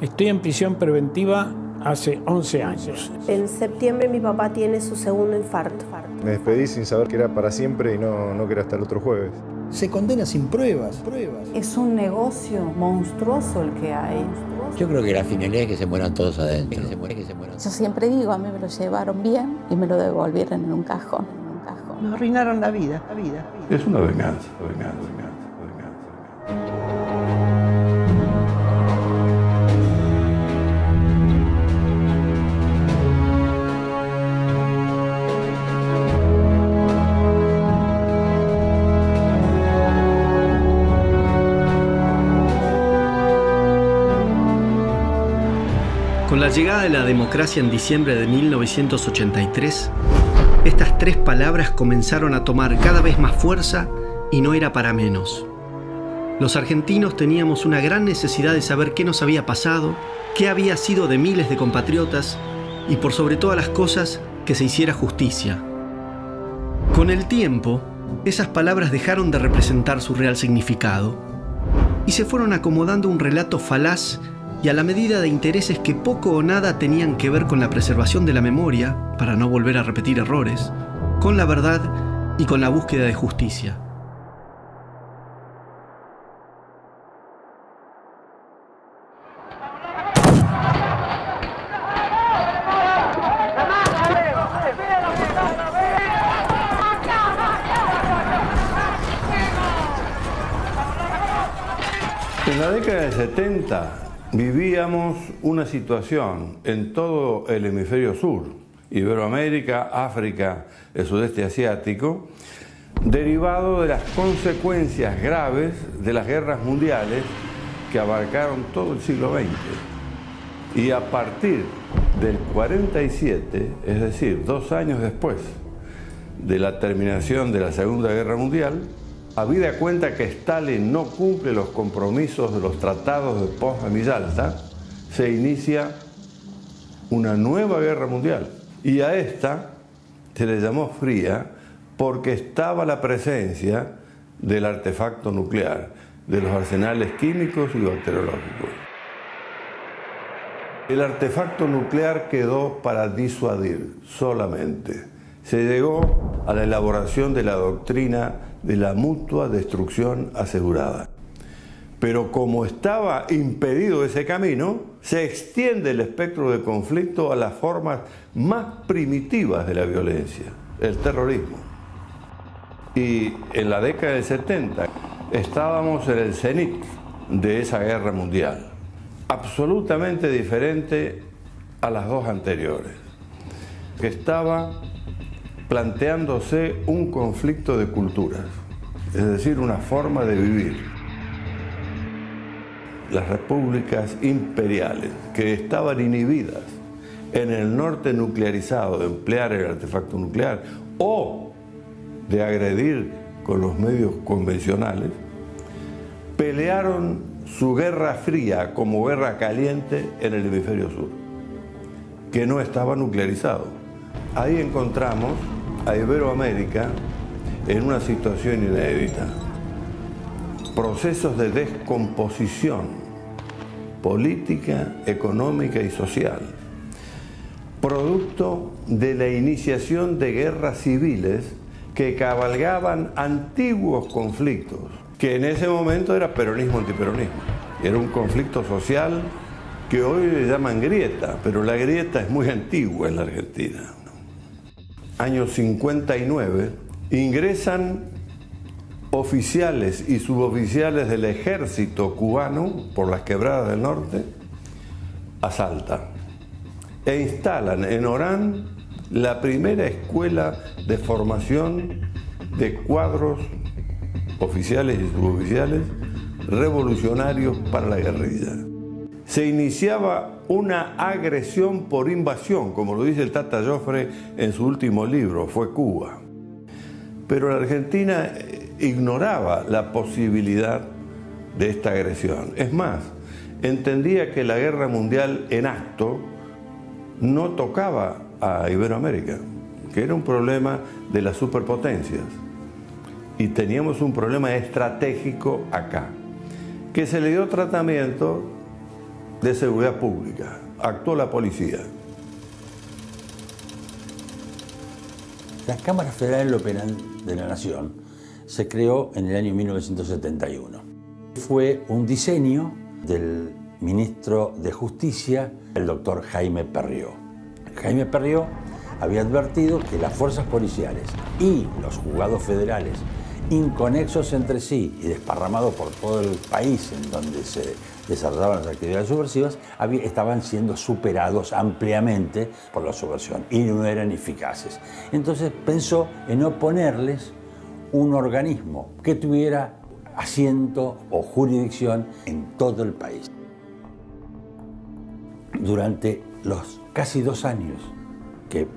Estoy en prisión preventiva hace 11 años. En septiembre mi papá tiene su segundo infarto. Me despedí sin saber que era para siempre y no que era hasta el otro jueves. Se condena sin pruebas. Es un negocio monstruoso el que hay. Yo creo que la finalidad es que se mueran todos adentro. Yo siempre digo, a mí me lo llevaron bien y me lo devolvieron en un cajón. Me arruinaron la vida. Es una venganza. Con la llegada de la democracia en diciembre de 1983, estas tres palabras comenzaron a tomar cada vez más fuerza y no era para menos. Los argentinos teníamos una gran necesidad de saber qué nos había pasado, qué había sido de miles de compatriotas y, por sobre todas las cosas, que se hiciera justicia. Con el tiempo, esas palabras dejaron de representar su real significado y se fueron acomodando un relato falaz y a la medida de intereses que poco o nada tenían que ver con la preservación de la memoria, para no volver a repetir errores, con la verdad y con la búsqueda de justicia. En la década del 70 vivíamos una situación en todo el hemisferio sur, Iberoamérica, África, el sudeste asiático, derivado de las consecuencias graves de las guerras mundiales que abarcaron todo el siglo XX. Y a partir del 47, es decir, 2 años después de la terminación de la Segunda Guerra Mundial, habida cuenta que Stalin no cumple los compromisos de los tratados de Potsdam y Yalta, se inicia una nueva guerra mundial. Y a esta se le llamó fría porque estaba la presencia del artefacto nuclear, de los arsenales químicos y bacteriológicos. El artefacto nuclear quedó para disuadir solamente. Se llegó a la elaboración de la doctrina de la mutua destrucción asegurada. Pero como estaba impedido ese camino, se extiende el espectro de conflicto a las formas más primitivas de la violencia, el terrorismo. Y en la década del 70 estábamos en el cenit de esa guerra mundial, absolutamente diferente a las dos anteriores, que estaba planteándose un conflicto de culturas, es decir, una forma de vivir. Las repúblicas imperiales que estaban inhibidas en el norte nuclearizado de emplear el artefacto nuclear o de agredir con los medios convencionales, pelearon su guerra fría como guerra caliente en el hemisferio sur, que no estaba nuclearizado. Ahí encontramos a Iberoamérica en una situación inédita. Procesos de descomposición política, económica y social, producto de la iniciación de guerras civiles que cabalgaban antiguos conflictos, que en ese momento era peronismo-antiperonismo. Era un conflicto social que hoy le llaman grieta, pero la grieta es muy antigua en la Argentina. Año 59, ingresan oficiales y suboficiales del ejército cubano por las quebradas del norte a Salta e instalan en Orán la primera escuela de formación de cuadros oficiales y suboficiales revolucionarios para la guerrilla. Se iniciaba una agresión por invasión, como lo dice el Tata Joffre en su último libro, Fue Cuba. Pero la Argentina ignoraba la posibilidad de esta agresión. Es más, entendía que la guerra mundial en acto no tocaba a Iberoamérica, que era un problema de las superpotencias. Y teníamos un problema estratégico acá, que se le dio tratamiento de seguridad pública. Actuó la policía. La Cámara Federal de lo Penal de la Nación se creó en el año 1971. Fue un diseño del ministro de Justicia, el doctor Jaime Perrió. Jaime Perrió había advertido que las fuerzas policiales y los juzgados federales, inconexos entre sí y desparramados por todo el país en donde se desarrollaban las actividades subversivas, estaban siendo superados ampliamente por la subversión y no eran eficaces. Entonces pensó en oponerles un organismo que tuviera asiento o jurisdicción en todo el país. Durante los casi 2 años que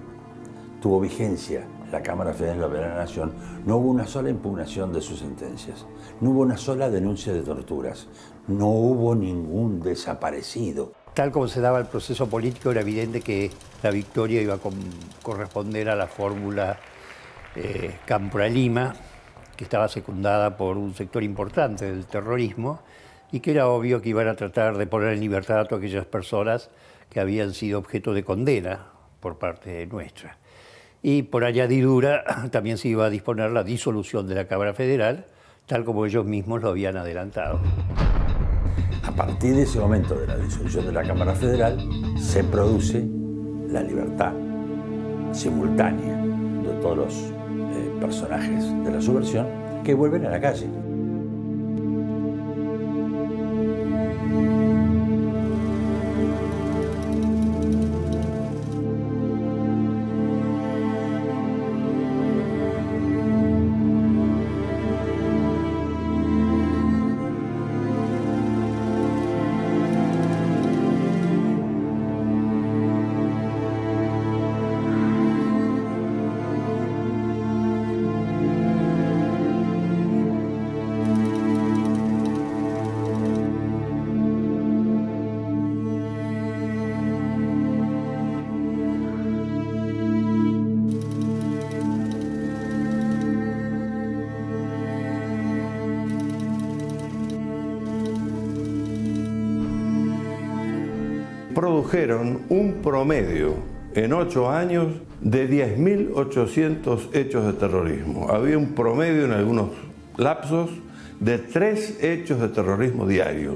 tuvo vigencia la Cámara Federal de la Nación, no hubo una sola impugnación de sus sentencias, no hubo una sola denuncia de torturas, no hubo ningún desaparecido. Tal como se daba el proceso político, era evidente que la victoria iba a corresponder a la fórmula Cámpora-Lima, que estaba secundada por un sector importante del terrorismo y que era obvio que iban a tratar de poner en libertad a todas aquellas personas que habían sido objeto de condena por parte nuestra. Y por añadidura también se iba a disponer la disolución de la Cámara Federal, tal como ellos mismos lo habían adelantado. A partir de ese momento de la disolución de la Cámara Federal, se produce la libertad simultánea de todos los personajes de la subversión que vuelven a la calle. Produjeron un promedio en 8 años de 10.800 hechos de terrorismo. Había un promedio en algunos lapsos de 3 hechos de terrorismo diarios.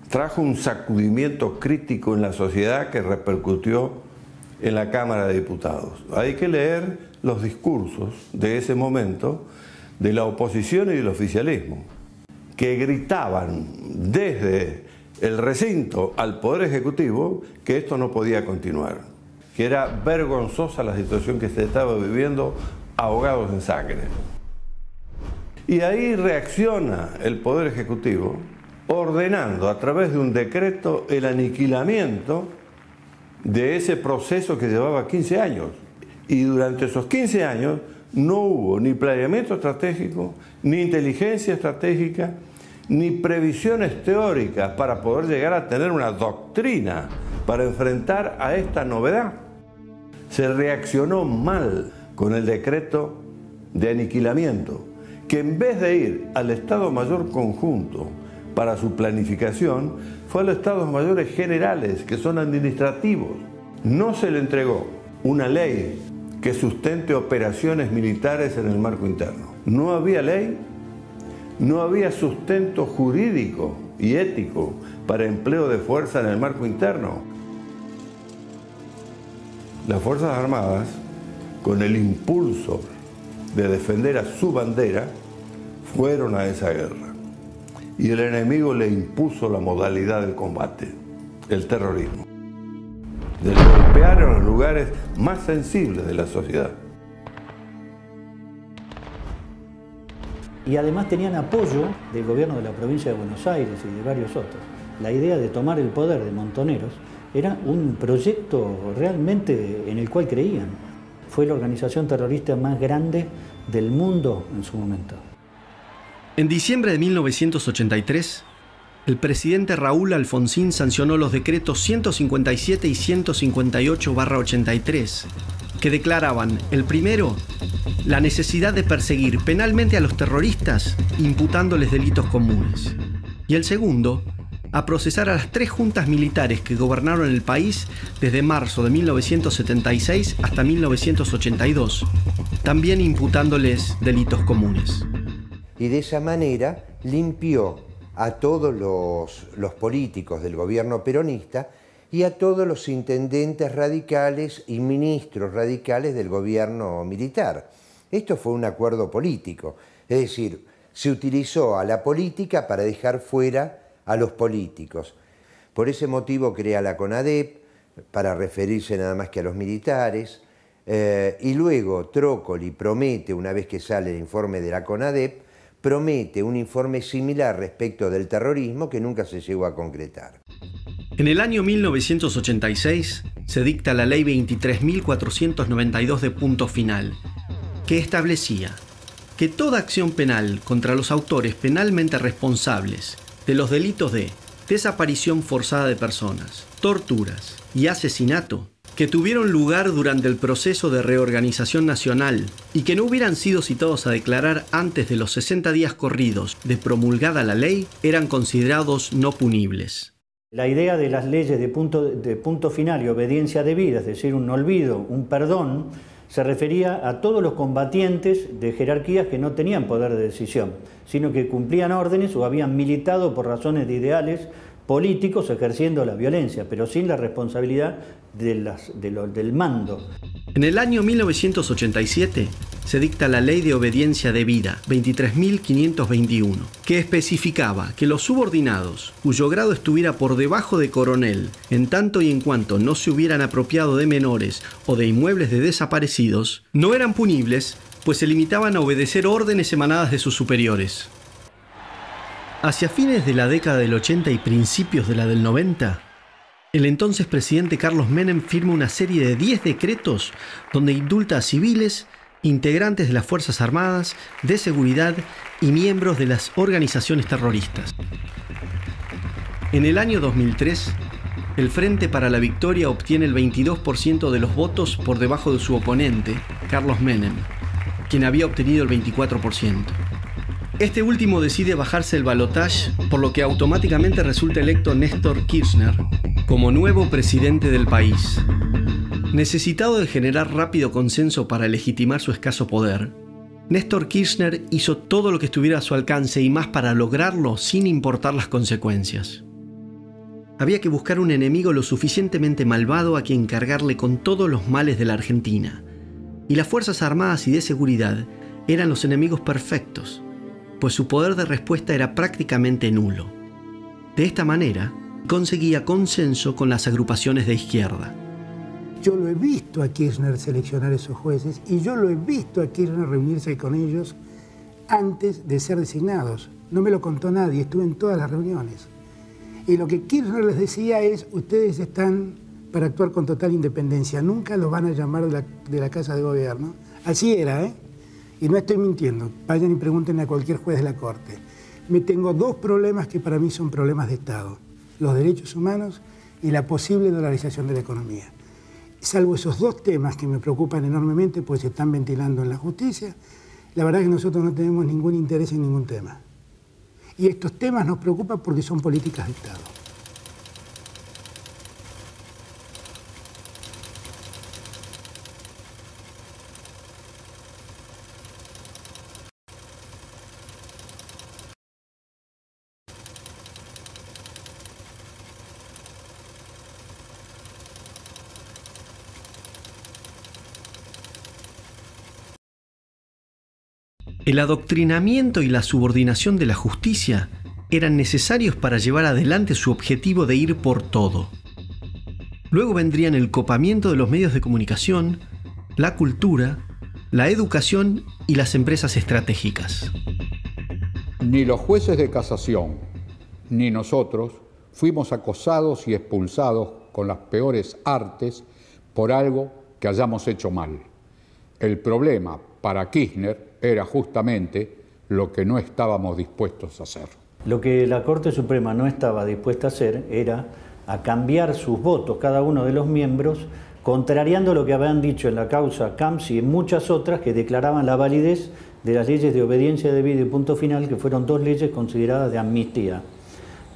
Trajo un sacudimiento crítico en la sociedad que repercutió en la Cámara de Diputados. Hay que leer los discursos de ese momento de la oposición y del oficialismo, que gritaban desde el recinto al Poder Ejecutivo que esto no podía continuar, que era vergonzosa la situación que se estaba viviendo, ahogados en sangre. Y ahí reacciona el Poder Ejecutivo ordenando a través de un decreto el aniquilamiento de ese proceso que llevaba 15 años. Y durante esos 15 años no hubo ni planeamiento estratégico, ni inteligencia estratégica, ni previsiones teóricas para poder llegar a tener una doctrina para enfrentar a esta novedad. Se reaccionó mal con el decreto de aniquilamiento, que en vez de ir al Estado Mayor Conjunto para su planificación, fue a los Estados Mayores Generales, que son administrativos. No se le entregó una ley que sustente operaciones militares en el marco interno. No había ley. No había sustento jurídico y ético para empleo de fuerza en el marco interno. Las Fuerzas Armadas, con el impulso de defender a su bandera, fueron a esa guerra. Y el enemigo le impuso la modalidad del combate, el terrorismo. De golpear en los lugares más sensibles de la sociedad. Y además tenían apoyo del gobierno de la provincia de Buenos Aires y de varios otros. La idea de tomar el poder de Montoneros era un proyecto realmente en el cual creían. Fue la organización terrorista más grande del mundo en su momento. En diciembre de 1983, el presidente Raúl Alfonsín sancionó los decretos 157 y 158/83, que declaraban, el primero, la necesidad de perseguir penalmente a los terroristas imputándoles delitos comunes, y el segundo, a procesar a las 3 juntas militares que gobernaron el país desde marzo de 1976 hasta 1982, también imputándoles delitos comunes. Y de esa manera limpió a todos los políticos del gobierno peronista y a todos los intendentes radicales y ministros radicales del gobierno militar. Esto fue un acuerdo político, es decir, se utilizó a la política para dejar fuera a los políticos. Por ese motivo crea la CONADEP, para referirse nada más que a los militares, y luego Trócoli promete, una vez que sale el informe de la CONADEP, promete un informe similar respecto del terrorismo que nunca se llegó a concretar. En el año 1986 se dicta la Ley 23.492 de punto final, que establecía que toda acción penal contra los autores penalmente responsables de los delitos de desaparición forzada de personas, torturas y asesinato que tuvieron lugar durante el proceso de reorganización nacional y que no hubieran sido citados a declarar antes de los 60 días corridos de promulgada la ley, eran considerados no punibles. La idea de las leyes de punto final y obediencia debida, es decir, un olvido, un perdón, se refería a todos los combatientes de jerarquías que no tenían poder de decisión, sino que cumplían órdenes o habían militado por razones de ideales políticos ejerciendo la violencia, pero sin la responsabilidad del mando. En el año 1987 se dicta la Ley de Obediencia Debida, 23.521, que especificaba que los subordinados, cuyo grado estuviera por debajo de coronel, en tanto y en cuanto no se hubieran apropiado de menores o de inmuebles de desaparecidos, no eran punibles, pues se limitaban a obedecer órdenes emanadas de sus superiores. Hacia fines de la década del 80 y principios de la del 90, el entonces presidente Carlos Menem firma una serie de 10 decretos donde indulta a civiles, integrantes de las Fuerzas Armadas, de seguridad y miembros de las organizaciones terroristas. En el año 2003, el Frente para la Victoria obtiene el 22% de los votos por debajo de su oponente, Carlos Menem, quien había obtenido el 24%. Este último decide bajarse el balotaje, por lo que automáticamente resulta electo Néstor Kirchner como nuevo presidente del país. Necesitado de generar rápido consenso para legitimar su escaso poder, Néstor Kirchner hizo todo lo que estuviera a su alcance y más para lograrlo sin importar las consecuencias. Había que buscar un enemigo lo suficientemente malvado a quien cargarle con todos los males de la Argentina, y las Fuerzas Armadas y de Seguridad eran los enemigos perfectos, pues su poder de respuesta era prácticamente nulo. De esta manera, conseguía consenso con las agrupaciones de izquierda. Yo lo he visto a Kirchner seleccionar esos jueces y yo lo he visto a Kirchner reunirse con ellos antes de ser designados. No me lo contó nadie, estuve en todas las reuniones. Y lo que Kirchner les decía es, ustedes están para actuar con total independencia, nunca los van a llamar de la Casa de Gobierno. Así era, ¿eh? Y no estoy mintiendo, vayan y pregúntenle a cualquier juez de la Corte. Me tengo 2 problemas que para mí son problemas de Estado, los derechos humanos y la posible dolarización de la economía. Salvo esos 2 temas que me preocupan enormemente, pues se están ventilando en la justicia, la verdad es que nosotros no tenemos ningún interés en ningún tema. Y estos temas nos preocupan porque son políticas de Estado. El adoctrinamiento y la subordinación de la justicia eran necesarios para llevar adelante su objetivo de ir por todo. Luego vendrían el copamiento de los medios de comunicación, la cultura, la educación y las empresas estratégicas. Ni los jueces de casación, ni nosotros fuimos acosados y expulsados con las peores artes por algo que hayamos hecho mal. El problema para Kirchner era justamente lo que no estábamos dispuestos a hacer. Lo que la Corte Suprema no estaba dispuesta a hacer era a cambiar sus votos, cada uno de los miembros, contrariando lo que habían dicho en la causa Camps y en muchas otras que declaraban la validez de las leyes de obediencia debida y punto final, que fueron 2 leyes consideradas de amnistía,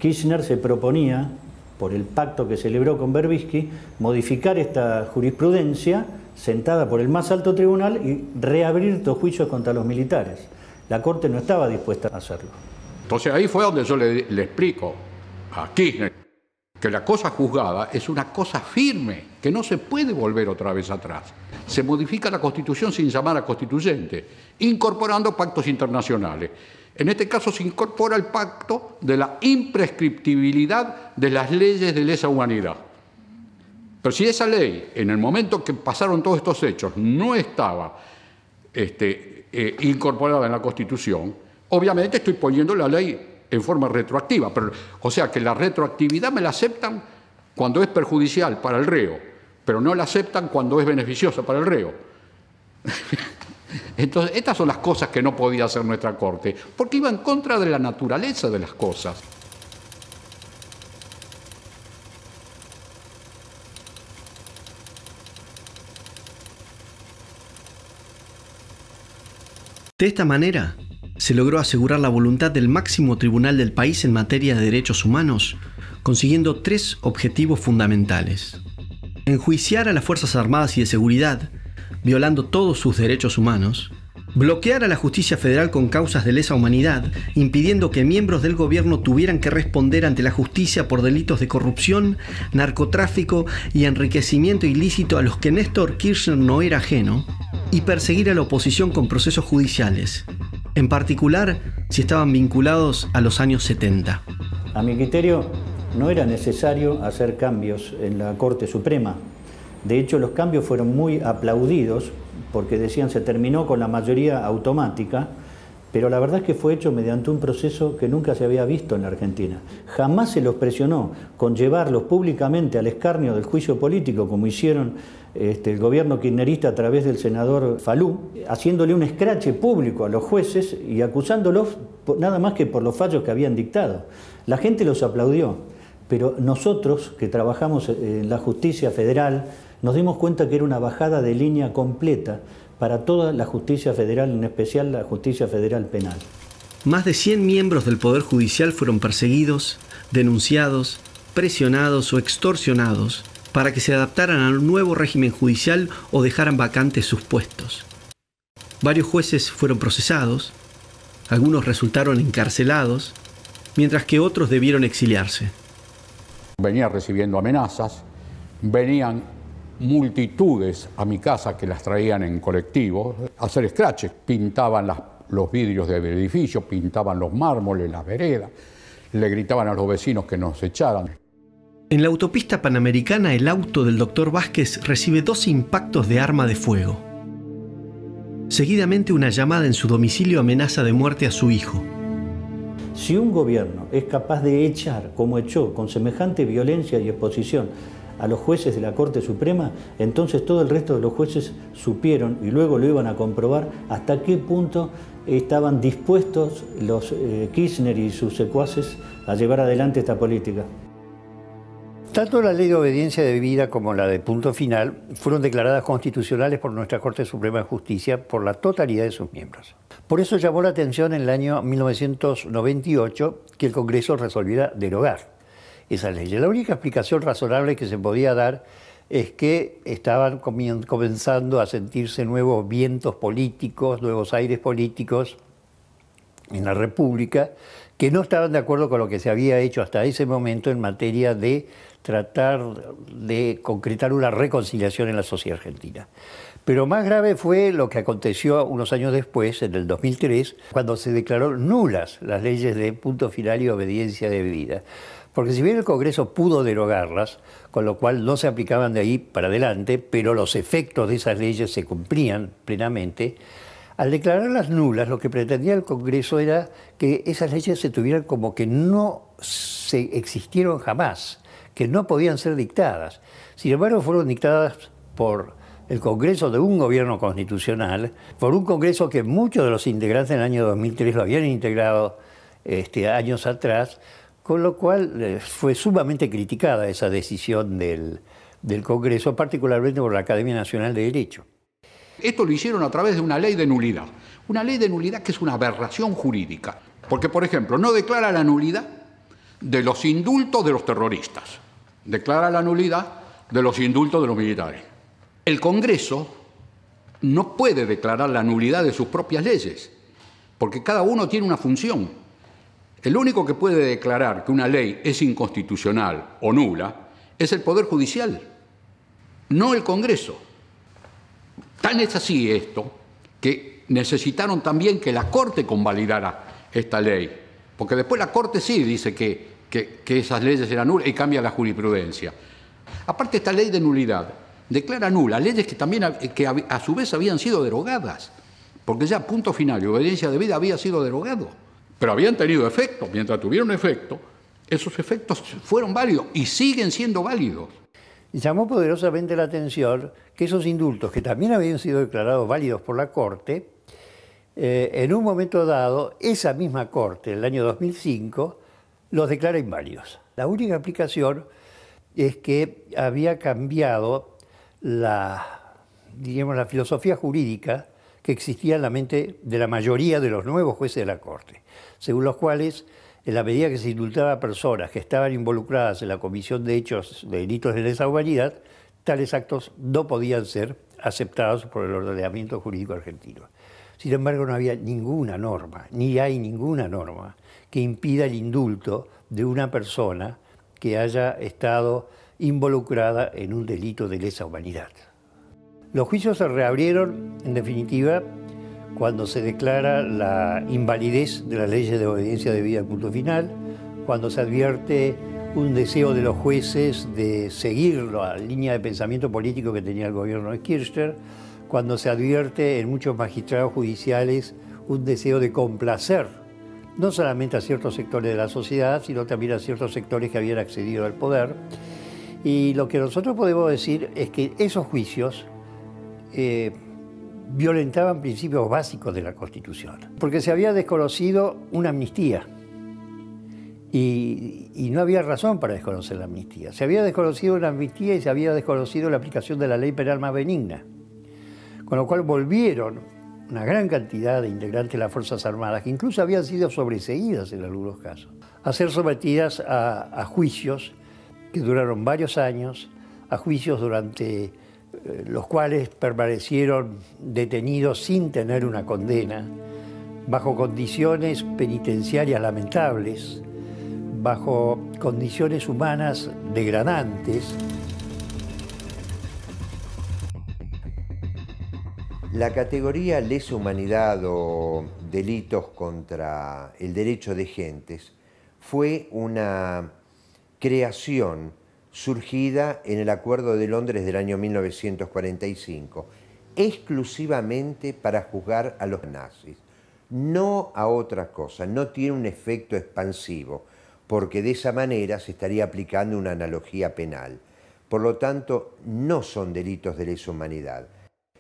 Kirchner se proponía, por el pacto que celebró con Berbisky, modificar esta jurisprudencia sentada por el más alto tribunal y reabrir estos juicios contra los militares. La Corte no estaba dispuesta a hacerlo. Entonces ahí fue donde yo le explico a Kirchner que la cosa juzgada es una cosa firme, que no se puede volver otra vez atrás. Se modifica la Constitución sin llamar a constituyente, incorporando pactos internacionales. En este caso se incorpora el pacto de la imprescriptibilidad de las leyes de lesa humanidad. Pero si esa ley, en el momento que pasaron todos estos hechos, no estaba incorporada en la Constitución, obviamente estoy poniendo la ley en forma retroactiva. Pero, o sea que la retroactividad me la aceptan cuando es perjudicial para el reo, pero no la aceptan cuando es beneficiosa para el reo. Entonces, estas son las cosas que no podía hacer nuestra Corte, porque iba en contra de la naturaleza de las cosas. De esta manera, se logró asegurar la voluntad del máximo tribunal del país en materia de derechos humanos, consiguiendo 3 objetivos fundamentales: enjuiciar a las Fuerzas Armadas y de Seguridad, violando todos sus derechos humanos; bloquear a la justicia federal con causas de lesa humanidad, impidiendo que miembros del gobierno tuvieran que responder ante la justicia por delitos de corrupción, narcotráfico y enriquecimiento ilícito a los que Néstor Kirchner no era ajeno; y perseguir a la oposición con procesos judiciales, en particular si estaban vinculados a los años 70. A mi criterio, no era necesario hacer cambios en la Corte Suprema. De hecho, los cambios fueron muy aplaudidos porque decían se terminó con la mayoría automática, pero la verdad es que fue hecho mediante un proceso que nunca se había visto en la Argentina. Jamás se los presionó con llevarlos públicamente al escarnio del juicio político, como hicieron el gobierno kirchnerista a través del senador Falú, haciéndole un escrache público a los jueces y acusándolos nada más que por los fallos que habían dictado. La gente los aplaudió, pero nosotros que trabajamos en la justicia federal nos dimos cuenta que era una bajada de línea completa para toda la justicia federal, en especial la justicia federal penal. Más de 100 miembros del Poder Judicial fueron perseguidos, denunciados, presionados o extorsionados para que se adaptaran al nuevo régimen judicial o dejaran vacantes sus puestos. Varios jueces fueron procesados, algunos resultaron encarcelados, mientras que otros debieron exiliarse. Venía recibiendo amenazas, venían multitudes a mi casa que las traían en colectivo a hacer scratches, pintaban los vidrios del edificio, pintaban los mármoles, las veredas, le gritaban a los vecinos que nos echaran. En la autopista panamericana, el auto del doctor Vázquez recibe 2 impactos de arma de fuego. Seguidamente, una llamada en su domicilio amenaza de muerte a su hijo. Si un gobierno es capaz de echar, como echó, con semejante violencia y exposición, a los jueces de la Corte Suprema, entonces todo el resto de los jueces supieron, y luego lo iban a comprobar, hasta qué punto estaban dispuestos los Kirchner y sus secuaces a llevar adelante esta política. Tanto la Ley de Obediencia Debida como la de Punto Final fueron declaradas constitucionales por nuestra Corte Suprema de Justicia por la totalidad de sus miembros. Por eso llamó la atención en el año 1998 que el Congreso resolviera derogar esas leyes. La única explicación razonable que se podía dar es que estaban comenzando a sentirse nuevos vientos políticos, nuevos aires políticos en la República, que no estaban de acuerdo con lo que se había hecho hasta ese momento en materia de tratar de concretar una reconciliación en la sociedad argentina. Pero más grave fue lo que aconteció unos años después, en el 2003, cuando se declaró nulas las leyes de Punto Final y Obediencia Debida. Porque si bien el Congreso pudo derogarlas, con lo cual no se aplicaban de ahí para adelante, pero los efectos de esas leyes se cumplían plenamente, al declararlas nulas, lo que pretendía el Congreso era que esas leyes se tuvieran como que no existieron jamás, que no podían ser dictadas. Sin embargo, fueron dictadas por el Congreso de un gobierno constitucional, por un Congreso que muchos de los integrantes en el año 2003 lo habían integrado años atrás, con lo cual fue sumamente criticada esa decisión del Congreso, particularmente por la Academia Nacional de Derecho. Esto lo hicieron a través de una ley de nulidad. Una ley de nulidad que es una aberración jurídica. Porque, por ejemplo, no declara la nulidad de los indultos de los terroristas, declara la nulidad de los indultos de los militares. El Congreso no puede declarar la nulidad de sus propias leyes, porque cada uno tiene una función. El único que puede declarar que una ley es inconstitucional o nula es el Poder Judicial, no el Congreso. Tan es así esto que necesitaron también que la Corte convalidara esta ley, porque después la Corte sí dice que esas leyes eran nulas y cambia la jurisprudencia. Aparte, esta ley de nulidad declara nula leyes que también a su vez habían sido derogadas, porque ya punto final y obediencia debida había sido derogado, pero habían tenido efecto. Mientras tuvieron efecto, esos efectos fueron válidos y siguen siendo válidos. Llamó poderosamente la atención que esos indultos, que también habían sido declarados válidos por la Corte, en un momento dado, esa misma Corte, en el año 2005, los declara inválidos. La única explicación es que había cambiado la filosofía jurídica que existía en la mente de la mayoría de los nuevos jueces de la Corte, según los cuales, en la medida que se indultaba a personas que estaban involucradas en la comisión de hechos de delitos de lesa humanidad, tales actos no podían ser aceptados por el ordenamiento jurídico argentino. Sin embargo, no había ninguna norma, ni hay ninguna norma, que impida el indulto de una persona que haya estado involucrada en un delito de lesa humanidad. Los juicios se reabrieron, en definitiva, cuando se declara la invalidez de las leyes de obediencia debida, punto final, cuando se advierte un deseo de los jueces de seguir la línea de pensamiento político que tenía el gobierno de Kirchner, cuando se advierte en muchos magistrados judiciales un deseo de complacer no solamente a ciertos sectores de la sociedad, sino también a ciertos sectores que habían accedido al poder. Y lo que nosotros podemos decir es que esos juicios violentaban principios básicos de la Constitución, porque se había desconocido una amnistía y no había razón para desconocer la amnistía. Se había desconocido una amnistía y se había desconocido la aplicación de la ley penal más benigna, con lo cual volvieron una gran cantidad de integrantes de las Fuerzas Armadas, que incluso habían sido sobreseídas en algunos casos, a ser sometidas a juicios que duraron varios años, a juicios durante los cuales permanecieron detenidos sin tener una condena, bajo condiciones penitenciarias lamentables, bajo condiciones humanas degradantes. La categoría lesa humanidad o delitos contra el derecho de gentes fue una creación surgida en el Acuerdo de Londres del año 1945, exclusivamente para juzgar a los nazis, no a otra cosa, no tiene un efecto expansivo, porque de esa manera se estaría aplicando una analogía penal. Por lo tanto, no son delitos de lesa humanidad.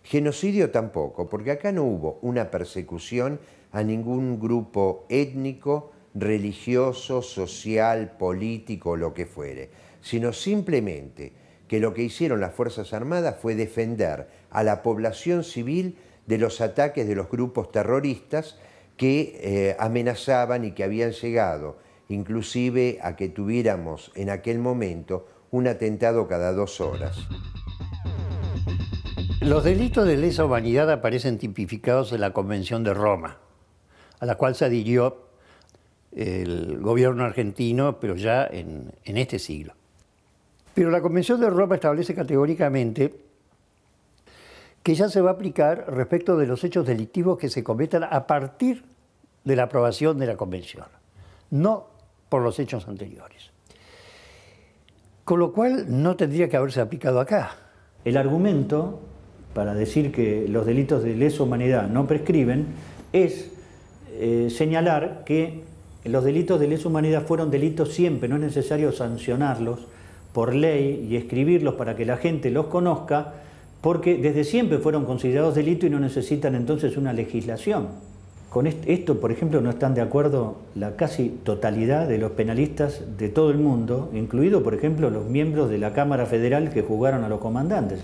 Genocidio tampoco, porque acá no hubo una persecución a ningún grupo étnico, religioso, social, político o lo que fuere, sino simplemente que lo que hicieron las Fuerzas Armadas fue defender a la población civil de los ataques de los grupos terroristas que amenazaban y que habían llegado inclusive a que tuviéramos en aquel momento un atentado cada 2 horas. Los delitos de lesa humanidad aparecen tipificados en la Convención de Roma, a la cual se adhirió el gobierno argentino, pero ya en este siglo. Pero la Convención de Roma establece categóricamente que ya se va a aplicar respecto de los hechos delictivos que se cometan a partir de la aprobación de la Convención, no por los hechos anteriores. Con lo cual no tendría que haberse aplicado acá. El argumento para decir que los delitos de lesa humanidad no prescriben es señalar que los delitos de lesa humanidad fueron delitos siempre, no es necesario sancionarlos por ley y escribirlos para que la gente los conozca, porque desde siempre fueron considerados delitos y no necesitan entonces una legislación. Con esto, por ejemplo, no están de acuerdo la casi totalidad de los penalistas de todo el mundo, incluido, por ejemplo, los miembros de la Cámara Federal que juzgaron a los comandantes.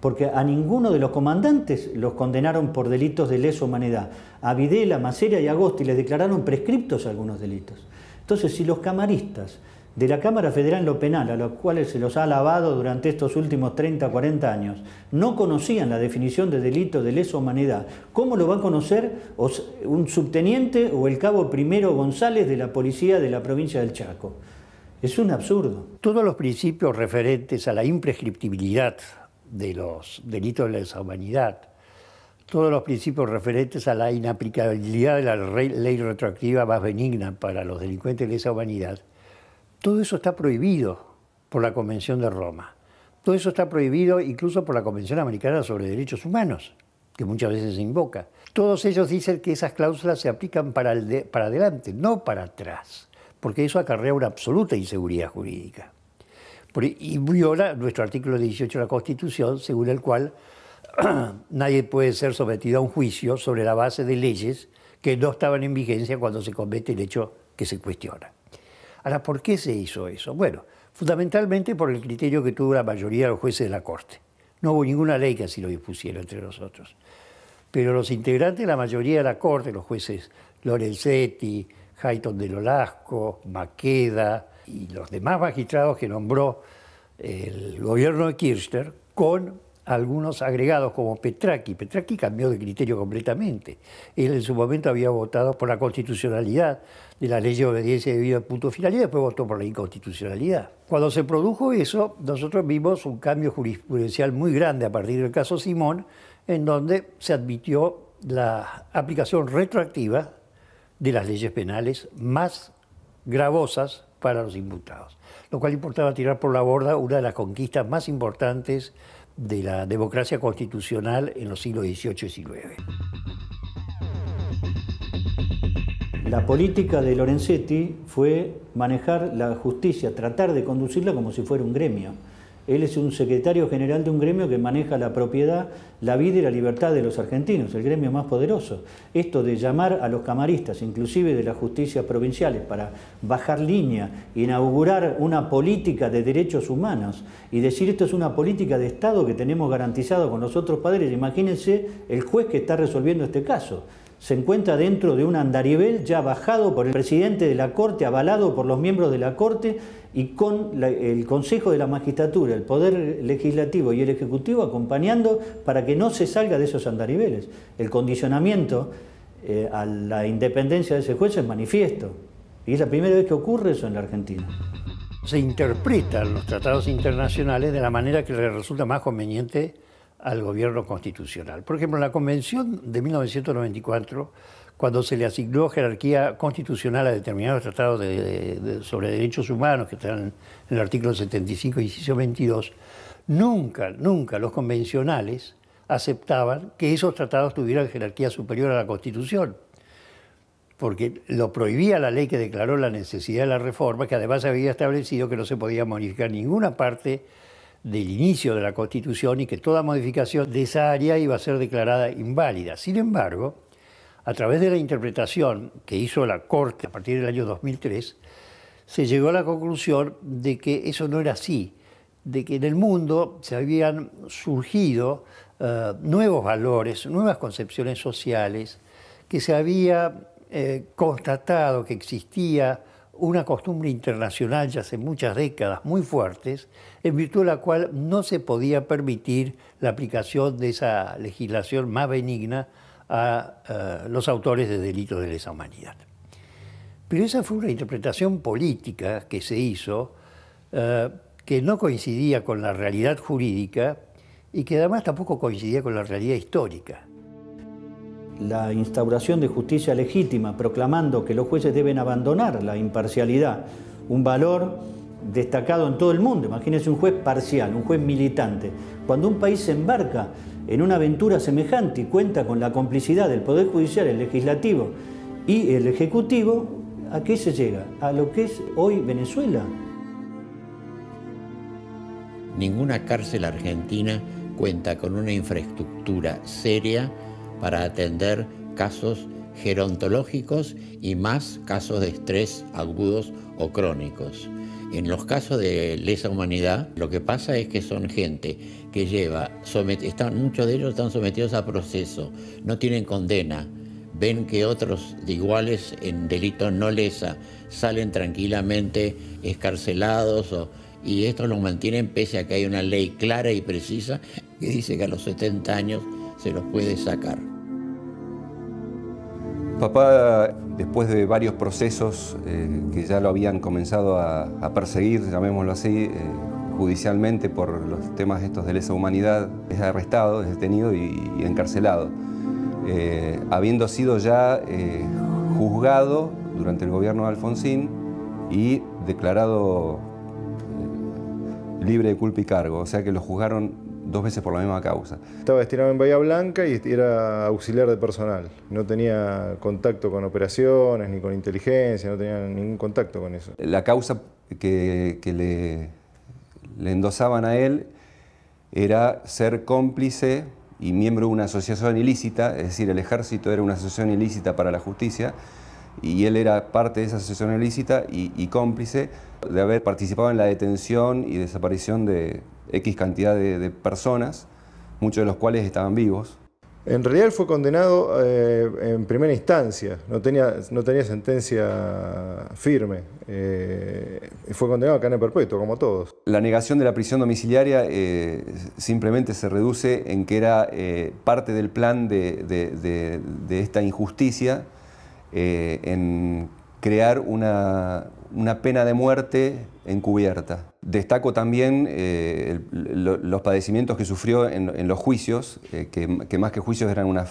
Porque a ninguno de los comandantes los condenaron por delitos de lesa humanidad. A Videla, Masera y Agosti les declararon prescriptos algunos delitos. Entonces, si los camaristas de la Cámara Federal en lo penal, a los cuales se los ha alabado durante estos últimos 30, 40 años, no conocían la definición de delito de lesa humanidad, ¿cómo lo va a conocer un subteniente o el cabo Primero González de la policía de la provincia del Chaco? Es un absurdo. Todos los principios referentes a la imprescriptibilidad de los delitos de lesa humanidad, todos los principios referentes a la inaplicabilidad de la ley retroactiva más benigna para los delincuentes de lesa humanidad, todo eso está prohibido por la Convención de Roma. Todo eso está prohibido incluso por la Convención Americana sobre Derechos Humanos, que muchas veces se invoca. Todos ellos dicen que esas cláusulas se aplican para adelante, no para atrás, porque eso acarrea una absoluta inseguridad jurídica. Y viola nuestro artículo 18 de la Constitución, según el cual nadie puede ser sometido a un juicio sobre la base de leyes que no estaban en vigencia cuando se comete el hecho que se cuestiona. Ahora, ¿por qué se hizo eso? Bueno, fundamentalmente por el criterio que tuvo la mayoría de los jueces de la Corte. No hubo ninguna ley que así lo dispusiera entre nosotros. Pero los integrantes de la mayoría de la Corte, los jueces Lorenzetti, Hayton del Olasco, Maqueda y los demás magistrados que nombró el gobierno de Kirchner, con algunos agregados como Petracchi. Petracchi cambió de criterio completamente. Él en su momento había votado por la constitucionalidad de la ley de obediencia debida punto final y después votó por la inconstitucionalidad. Cuando se produjo eso, nosotros vimos un cambio jurisprudencial muy grande a partir del caso Simón, en donde se admitió la aplicación retroactiva de las leyes penales más gravosas para los imputados, lo cual importaba tirar por la borda una de las conquistas más importantes de la democracia constitucional en los siglos XVIII y XIX. La política de Lorenzetti fue manejar la justicia, tratar de conducirla como si fuera un gremio. Él es un secretario general de un gremio que maneja la propiedad, la vida y la libertad de los argentinos, el gremio más poderoso. Esto de llamar a los camaristas, inclusive de las justicias provinciales, para bajar línea, inaugurar una política de derechos humanos y decir esto es una política de Estado que tenemos garantizado con los otros poderes. Imagínense el juez que está resolviendo este caso. Se encuentra dentro de un andarivel ya bajado por el presidente de la Corte, avalado por los miembros de la Corte y con el Consejo de la Magistratura, el Poder Legislativo y el Ejecutivo acompañando para que no se salga de esos andariveles. El condicionamiento a la independencia de ese juez es manifiesto y es la primera vez que ocurre eso en la Argentina. Se interpretan los tratados internacionales de la manera que le resulta más conveniente al gobierno constitucional. Por ejemplo, en la Convención de 1994, cuando se le asignó jerarquía constitucional a determinados tratados sobre derechos humanos, que están en el artículo 75, inciso 22, nunca los convencionales aceptaban que esos tratados tuvieran jerarquía superior a la Constitución, porque lo prohibía la ley que declaró la necesidad de la reforma, que además había establecido que no se podía modificar ninguna parte del inicio de la Constitución y que toda modificación de esa área iba a ser declarada inválida. Sin embargo, a través de la interpretación que hizo la Corte a partir del año 2003, se llegó a la conclusión de que eso no era así, de que en el mundo se habían surgido nuevos valores, nuevas concepciones sociales, que se había constatado que existía una costumbre internacional ya hace muchas décadas muy fuertes, en virtud de la cual no se podía permitir la aplicación de esa legislación más benigna a los autores de delitos de lesa humanidad. Pero esa fue una interpretación política que se hizo, que no coincidía con la realidad jurídica y que además tampoco coincidía con la realidad histórica. La instauración de justicia legítima, proclamando que los jueces deben abandonar la imparcialidad, un valor destacado en todo el mundo. Imagínense un juez parcial, un juez militante. Cuando un país se embarca en una aventura semejante y cuenta con la complicidad del Poder Judicial, el Legislativo y el Ejecutivo, ¿a qué se llega? A lo que es hoy Venezuela. Ninguna cárcel argentina cuenta con una infraestructura seria para atender casos gerontológicos y más casos de estrés agudos o crónicos. En los casos de lesa humanidad, lo que pasa es que son gente que muchos de ellos están sometidos a proceso, no tienen condena, ven que otros de iguales en delitos no lesa salen tranquilamente excarcelados y esto los mantienen pese a que hay una ley clara y precisa que dice que a los 70 años se los puede sacar. Papá, después de varios procesos que ya lo habían comenzado a perseguir, llamémoslo así, judicialmente por los temas estos de lesa humanidad, es arrestado, es detenido y encarcelado. Habiendo sido ya juzgado durante el gobierno de Alfonsín y declarado libre de culpa y cargo, o sea que lo juzgaron 2 veces por la misma causa. Estaba destinado en Bahía Blanca y era auxiliar de personal. No tenía contacto con operaciones ni con inteligencia, no tenía ningún contacto con eso. La causa que le endosaban a él era ser cómplice y miembro de una asociación ilícita, es decir, el ejército era una asociación ilícita para la justicia y él era parte de esa asociación ilícita y cómplice de haber participado en la detención y desaparición de X cantidad de personas, muchos de los cuales estaban vivos. En realidad él fue condenado en primera instancia, no tenía sentencia firme, fue condenado a cadena perpetua, como todos. La negación de la prisión domiciliaria simplemente se reduce en que era parte del plan de esta injusticia en crear una pena de muerte encubierta. Destaco también los padecimientos que sufrió en los juicios, que más que juicios eran unas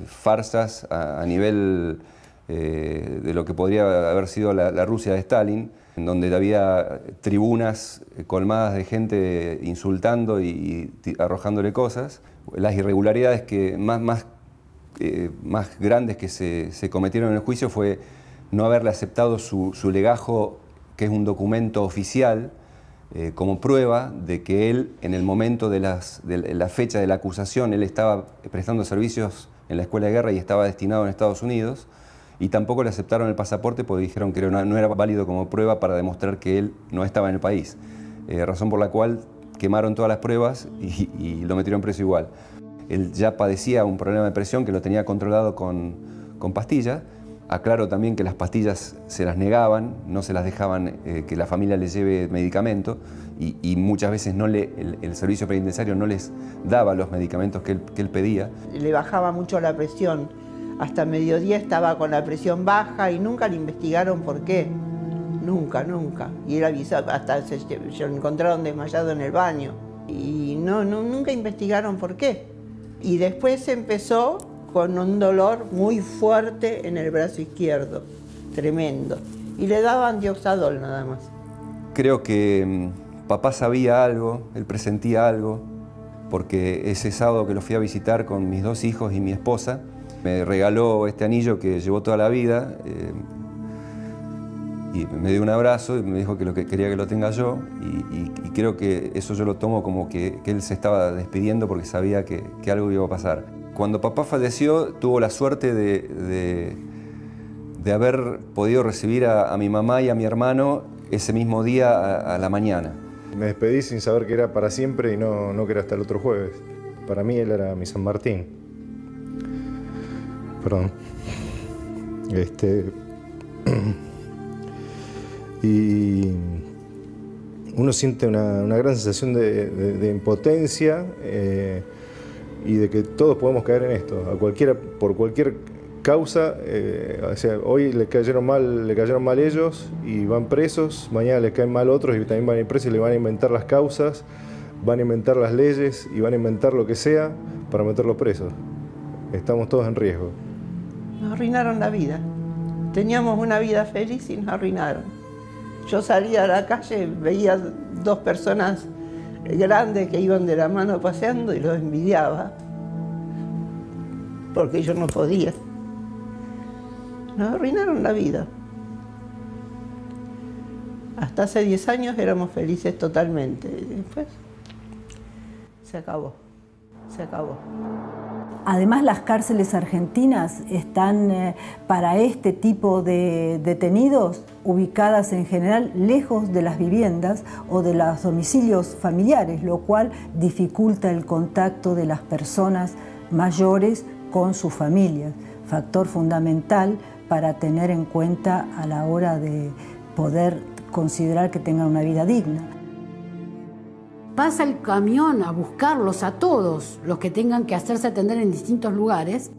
farsas a nivel de lo que podría haber sido la Rusia de Stalin, en donde había tribunas colmadas de gente insultando y arrojándole cosas. Las irregularidades que más grandes que se cometieron en el juicio fue no haberle aceptado su legajo, que es un documento oficial, como prueba de que él, en el momento de la fecha de la acusación, él estaba prestando servicios en la escuela de guerra y estaba destinado en Estados Unidos, y tampoco le aceptaron el pasaporte porque dijeron que no era válido como prueba para demostrar que él no estaba en el país. Razón por la cual quemaron todas las pruebas y lo metieron preso igual. Él ya padecía un problema de presión que lo tenía controlado con pastillas. Aclaro también que las pastillas se las negaban, no se las dejaban que la familia le lleve medicamento y muchas veces el servicio penitenciario no les daba los medicamentos que él pedía. Le bajaba mucho la presión, hasta mediodía estaba con la presión baja y nunca le investigaron por qué, nunca. Y él avisaba, hasta se lo encontraron desmayado en el baño y nunca investigaron por qué. Y después empezó con un dolor muy fuerte en el brazo izquierdo, tremendo. Y le daban dioxadol nada más. Creo que papá sabía algo, él presentía algo, porque ese sábado que lo fui a visitar con mis 2 hijos y mi esposa, me regaló este anillo que llevó toda la vida y me dio un abrazo y me dijo que quería que lo tenga yo y creo que eso yo lo tomo como que él se estaba despidiendo porque sabía que algo iba a pasar. Cuando papá falleció, tuvo la suerte de haber podido recibir a mi mamá y a mi hermano ese mismo día a la mañana. Me despedí sin saber que era para siempre y no que era hasta el otro jueves. Para mí él era mi San Martín. Perdón. Y uno siente una gran sensación de impotencia y de que todos podemos caer en esto, por cualquier causa. O sea, hoy le cayeron mal ellos y van presos, mañana les caen mal otros y también van a ir presos y le van a inventar las causas, van a inventar las leyes y van a inventar lo que sea para meterlos presos. Estamos todos en riesgo. Nos arruinaron la vida. Teníamos una vida feliz y nos arruinaron. Yo salía a la calle, veía 2 personas grandes que iban de la mano paseando y los envidiaba, porque yo no podía. Nos arruinaron la vida. Hasta hace 10 años éramos felices totalmente. Y después se acabó. Además, las cárceles argentinas están para este tipo de detenidos ubicadas en general lejos de las viviendas o de los domicilios familiares, lo cual dificulta el contacto de las personas mayores con sus familias. factor fundamental para tener en cuenta a la hora de poder considerar que tengan una vida digna. Pasa el camión a buscarlos a todos los que tengan que hacerse atender en distintos lugares.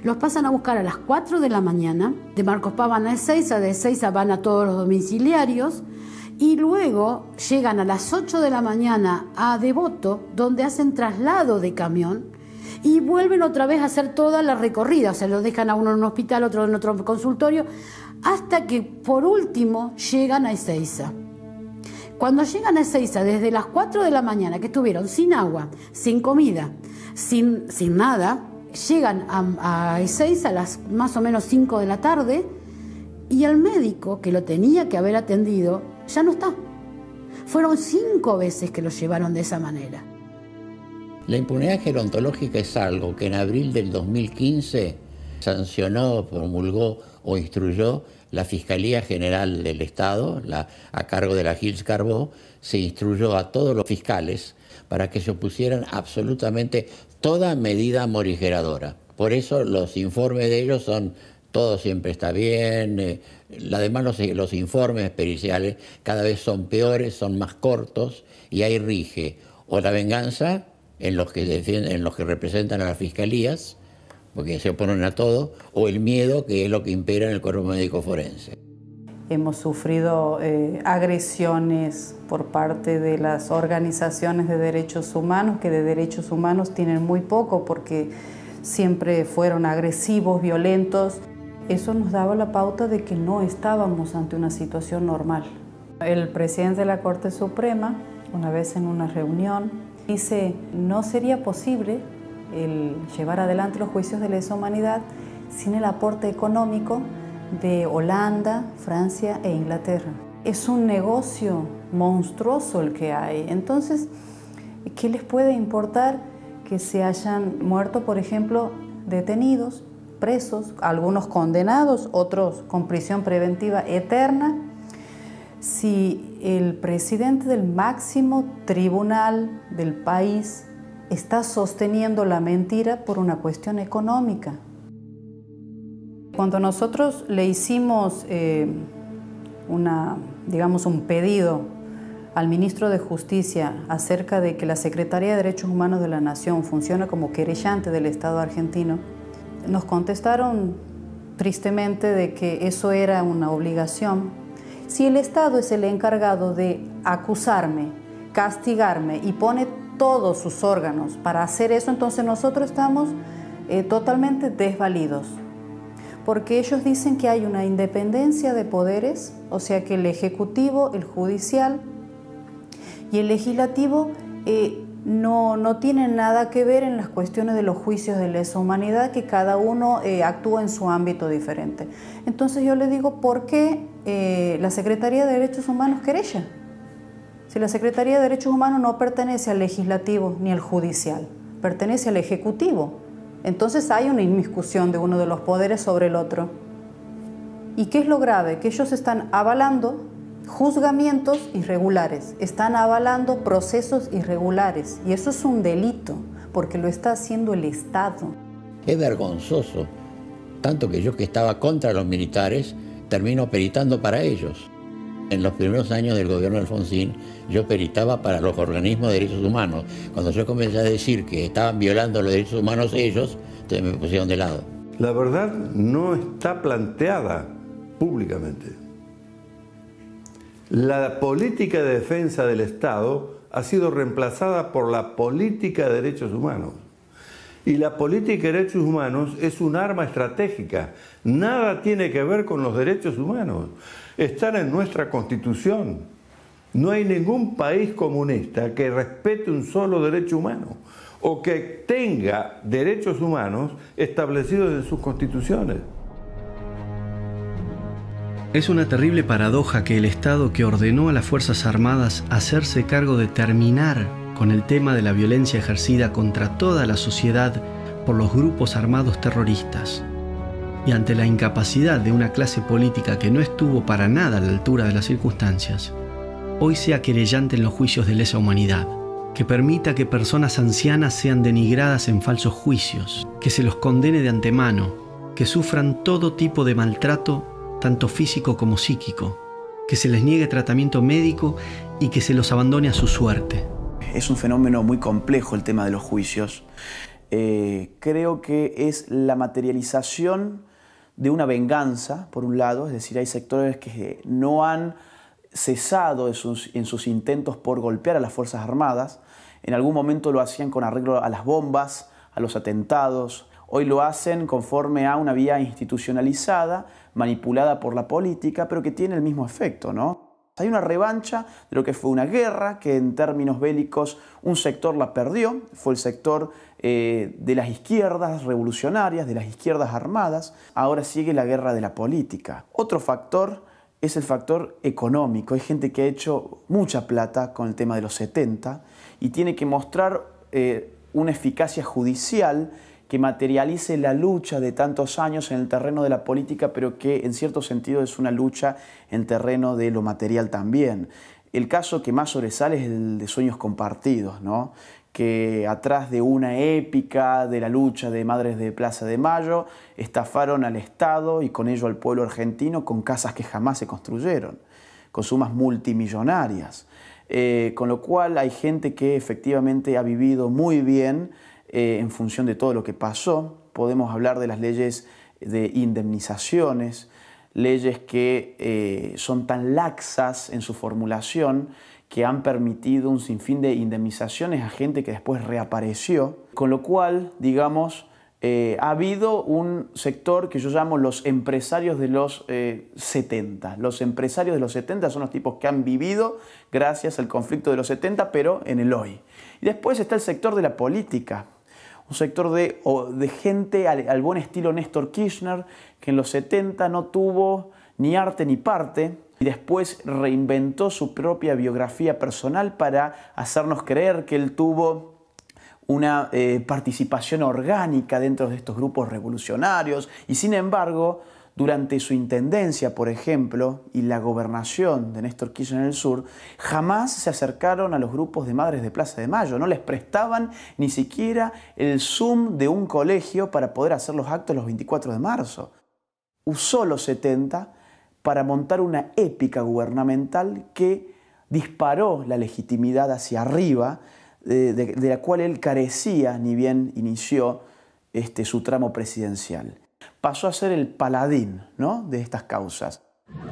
Los pasan a buscar a las 4 de la mañana, de Marcos Paz van a Ezeiza, de Ezeiza van a todos los domiciliarios y luego llegan a las 8 de la mañana a Devoto, donde hacen traslado de camión y vuelven otra vez a hacer toda la recorrida, o sea, los dejan a uno en un hospital, otro en otro consultorio, hasta que por último llegan a Ezeiza. Cuando llegan a Ezeiza, desde las 4 de la mañana, que estuvieron sin agua, sin comida, sin nada, llegan a Ezeiza a las más o menos 5 de la tarde y el médico que lo tenía que haber atendido ya no está. Fueron 5 veces que lo llevaron de esa manera. La impunidad gerontológica es algo que en abril del 2015 sancionó, promulgó o instruyó la Fiscalía General del Estado, a cargo de la Gils Carbó, se instruyó a todos los fiscales para que se opusieran absolutamente toda medida morigeradora. Por eso los informes de ellos son, todo siempre está bien, además los informes periciales cada vez son peores, son más cortos y ahí rige o la venganza en los que defienden, en los que representan a las fiscalías, porque se oponen a todo, o el miedo, que es lo que impera en el cuerpo médico forense. Hemos sufrido agresiones por parte de las organizaciones de derechos humanos, que de derechos humanos tienen muy poco porque siempre fueron agresivos, violentos. Eso nos daba la pauta de que no estábamos ante una situación normal. El presidente de la Corte Suprema, una vez en una reunión, dice: no sería posible el llevar adelante los juicios de lesa humanidad sin el aporte económico de Holanda, Francia e Inglaterra. Es un negocio monstruoso el que hay. Entonces, ¿qué les puede importar que se hayan muerto, por ejemplo, detenidos, presos, algunos condenados, otros con prisión preventiva eterna, si el presidente del máximo tribunal del país está sosteniendo la mentira por una cuestión económica? Cuando nosotros le hicimos un pedido al ministro de Justicia acerca de que la Secretaría de Derechos Humanos de la Nación funcione como querellante del Estado argentino, nos contestaron tristemente de que eso era una obligación. Si el Estado es el encargado de acusarme, castigarme y pone todos sus órganos para hacer eso, entonces nosotros estamos totalmente desvalidos. Porque ellos dicen que hay una independencia de poderes, o sea que el Ejecutivo, el Judicial y el Legislativo no tienen nada que ver en las cuestiones de los juicios de lesa humanidad, que cada uno actúa en su ámbito diferente. Entonces yo le digo, ¿por qué la Secretaría de Derechos Humanos querella? Si la Secretaría de Derechos Humanos no pertenece al Legislativo ni al Judicial, pertenece al Ejecutivo. Entonces hay una inmiscusión de uno de los poderes sobre el otro. ¿Y qué es lo grave? Que ellos están avalando juzgamientos irregulares, están avalando procesos irregulares, y eso es un delito, porque lo está haciendo el Estado. Es vergonzoso, tanto que yo, que estaba contra los militares, termino peritando para ellos. En los primeros años del gobierno de Alfonsín, yo peritaba para los organismos de derechos humanos. Cuando yo comencé a decir que estaban violando los derechos humanos ellos, entonces me pusieron de lado. La verdad no está planteada públicamente. La política de defensa del Estado ha sido reemplazada por la política de derechos humanos. Y la política de derechos humanos es un arma estratégica. Nada tiene que ver con los derechos humanos. Están en nuestra Constitución. No hay ningún país comunista que respete un solo derecho humano o que tenga derechos humanos establecidos en sus constituciones. Es una terrible paradoja que el Estado, que ordenó a las Fuerzas Armadas hacerse cargo de terminar con el tema de la violencia ejercida contra toda la sociedad por los grupos armados terroristas, y ante la incapacidad de una clase política que no estuvo para nada a la altura de las circunstancias, hoy sea querellante en los juicios de lesa humanidad, que permita que personas ancianas sean denigradas en falsos juicios, que se los condene de antemano, que sufran todo tipo de maltrato, tanto físico como psíquico, que se les niegue tratamiento médico y que se los abandone a su suerte. Es un fenómeno muy complejo el tema de los juicios. Creo que es la materialización de una venganza, por un lado, es decir, hay sectores que no han cesado en sus intentos por golpear a las Fuerzas Armadas. En algún momento lo hacían con arreglo a las bombas, a los atentados. Hoy lo hacen conforme a una vía institucionalizada, manipulada por la política, pero que tiene el mismo efecto, ¿no? Hay una revancha de lo que fue una guerra que en términos bélicos un sector la perdió, fue el sector de las izquierdas revolucionarias, de las izquierdas armadas. Ahora sigue la guerra de la política. Otro factor es el factor económico. Hay gente que ha hecho mucha plata con el tema de los 70 y tiene que mostrar una eficacia judicial que materialice la lucha de tantos años en el terreno de la política, pero que en cierto sentido es una lucha en terreno de lo material también. El caso que más sobresale es el de Sueños Compartidos, ¿no? Que atrás de una épica de la lucha de Madres de Plaza de Mayo, estafaron al Estado y con ello al pueblo argentino con casas que jamás se construyeron, con sumas multimillonarias. Con lo cual hay gente que efectivamente ha vivido muy bien en función de todo lo que pasó. Podemos hablar de las leyes de indemnizaciones, leyes que son tan laxas en su formulación que han permitido un sinfín de indemnizaciones a gente que después reapareció, con lo cual, digamos, ha habido un sector que yo llamo los empresarios de los 70. Los empresarios de los 70 son los tipos que han vivido gracias al conflicto de los 70, pero en el hoy. Y después está el sector de la política, un sector de gente al buen estilo Néstor Kirchner, que en los 70 no tuvo ni arte ni parte, y después reinventó su propia biografía personal para hacernos creer que él tuvo una participación orgánica dentro de estos grupos revolucionarios, y sin embargo, durante su intendencia, por ejemplo, y la gobernación de Néstor Kirchner en el sur, jamás se acercaron a los grupos de Madres de Plaza de Mayo, no les prestaban ni siquiera el Zoom de un colegio para poder hacer los actos los 24 de marzo. Usó los 70 para montar una épica gubernamental que disparó la legitimidad hacia arriba, de la cual él carecía ni bien inició su tramo presidencial. Pasó a ser el paladín, ¿no?, de estas causas.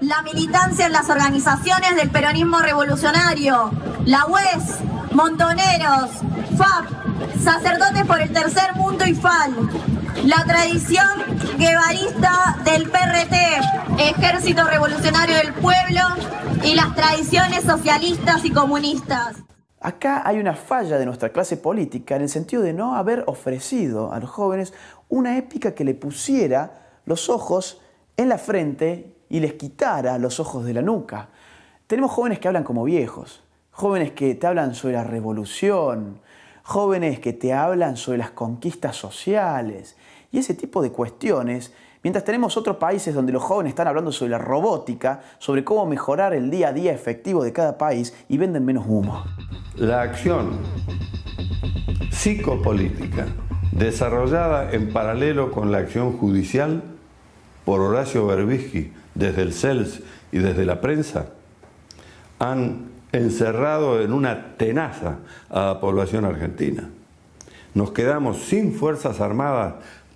La militancia en las organizaciones del peronismo revolucionario, la UES, Montoneros, FAP, Sacerdotes por el Tercer Mundo y FAL, la tradición guevarista del PRT, Ejército Revolucionario del Pueblo, y las tradiciones socialistas y comunistas. Acá hay una falla de nuestra clase política en el sentido de no haber ofrecido a los jóvenes una épica que le pusiera los ojos en la frente y les quitara los ojos de la nuca. Tenemos jóvenes que hablan como viejos, jóvenes que te hablan sobre la revolución, jóvenes que te hablan sobre las conquistas sociales y ese tipo de cuestiones, mientras tenemos otros países donde los jóvenes están hablando sobre la robótica, sobre cómo mejorar el día a día efectivo de cada país y venden menos humo. La acción psicopolítica desarrollada en paralelo con la acción judicial por Horacio Berbisky desde el CELS y desde la prensa han encerrado en una tenaza a la población argentina. Nos quedamos sin fuerzas armadas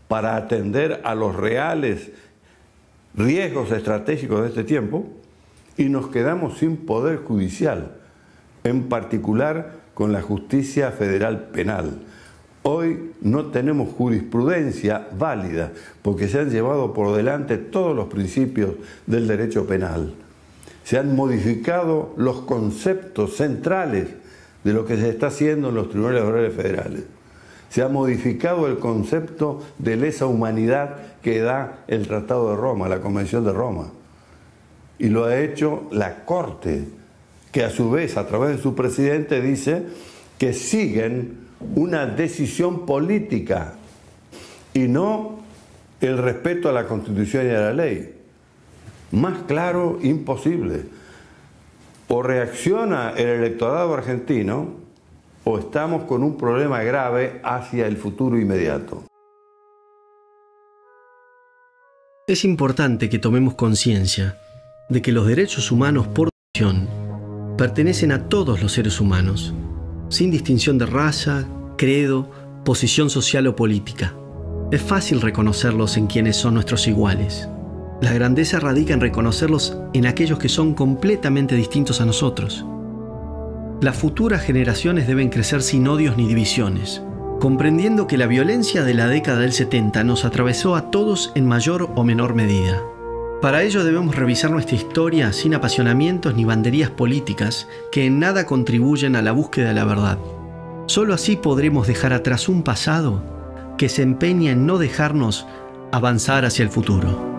para atender a los reales riesgos estratégicos de este tiempo y nos quedamos sin poder judicial, en particular con la justicia federal penal. Hoy no tenemos jurisprudencia válida porque se han llevado por delante todos los principios del derecho penal. Se han modificado los conceptos centrales de lo que se está haciendo en los tribunales orales federales. Se ha modificado el concepto de lesa humanidad que da el Tratado de Roma, la Convención de Roma. Y lo ha hecho la Corte, que a su vez, a través de su presidente, dice que siguen una decisión política y no el respeto a la Constitución y a la ley. Más claro, imposible. O reacciona el electorado argentino o estamos con un problema grave hacia el futuro inmediato. Es importante que tomemos conciencia de que los derechos humanos por definición pertenecen a todos los seres humanos, sin distinción de raza, credo, posición social o política. Es fácil reconocerlos en quienes son nuestros iguales. La grandeza radica en reconocerlos en aquellos que son completamente distintos a nosotros. Las futuras generaciones deben crecer sin odios ni divisiones, comprendiendo que la violencia de la década del 70 nos atravesó a todos en mayor o menor medida. Para ello debemos revisar nuestra historia sin apasionamientos ni banderías políticas que en nada contribuyen a la búsqueda de la verdad. Solo así podremos dejar atrás un pasado que se empeña en no dejarnos avanzar hacia el futuro.